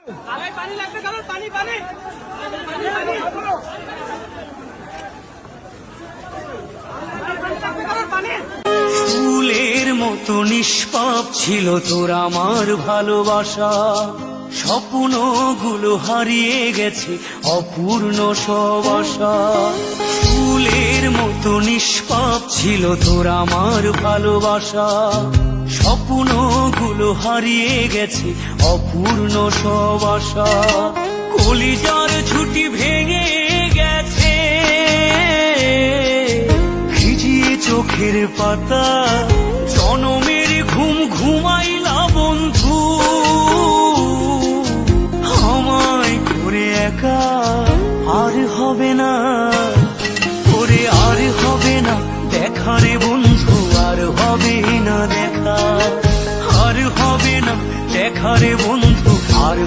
পানি লাগবে কারণ পানি পানি ফুলের মতো নিষ্পাপ ছিল তোর আমার ভালোবাসা, স্বপ্নগুলো হারিয়ে গেছে অপূর্ণ সব আশা। ফুলের মতো নিষ্পাপ ছিল তোর আমার ভালোবাসা, স্বপ্নগুলো হারিয়ে গেছে অপূর্ণ সব আশা। কলিজার ছুটি ভেঙে গেছে ভিজিয়ে চোখের পাতা, জনমের ঘুম ঘুমাইলা বন্ধু, আমায় করে একা আর হবে না, করে আর হবে না দেখা রে বন্ধু, আর হবে না দেখা, আর হবে না দেখা রে বন্ধু, আর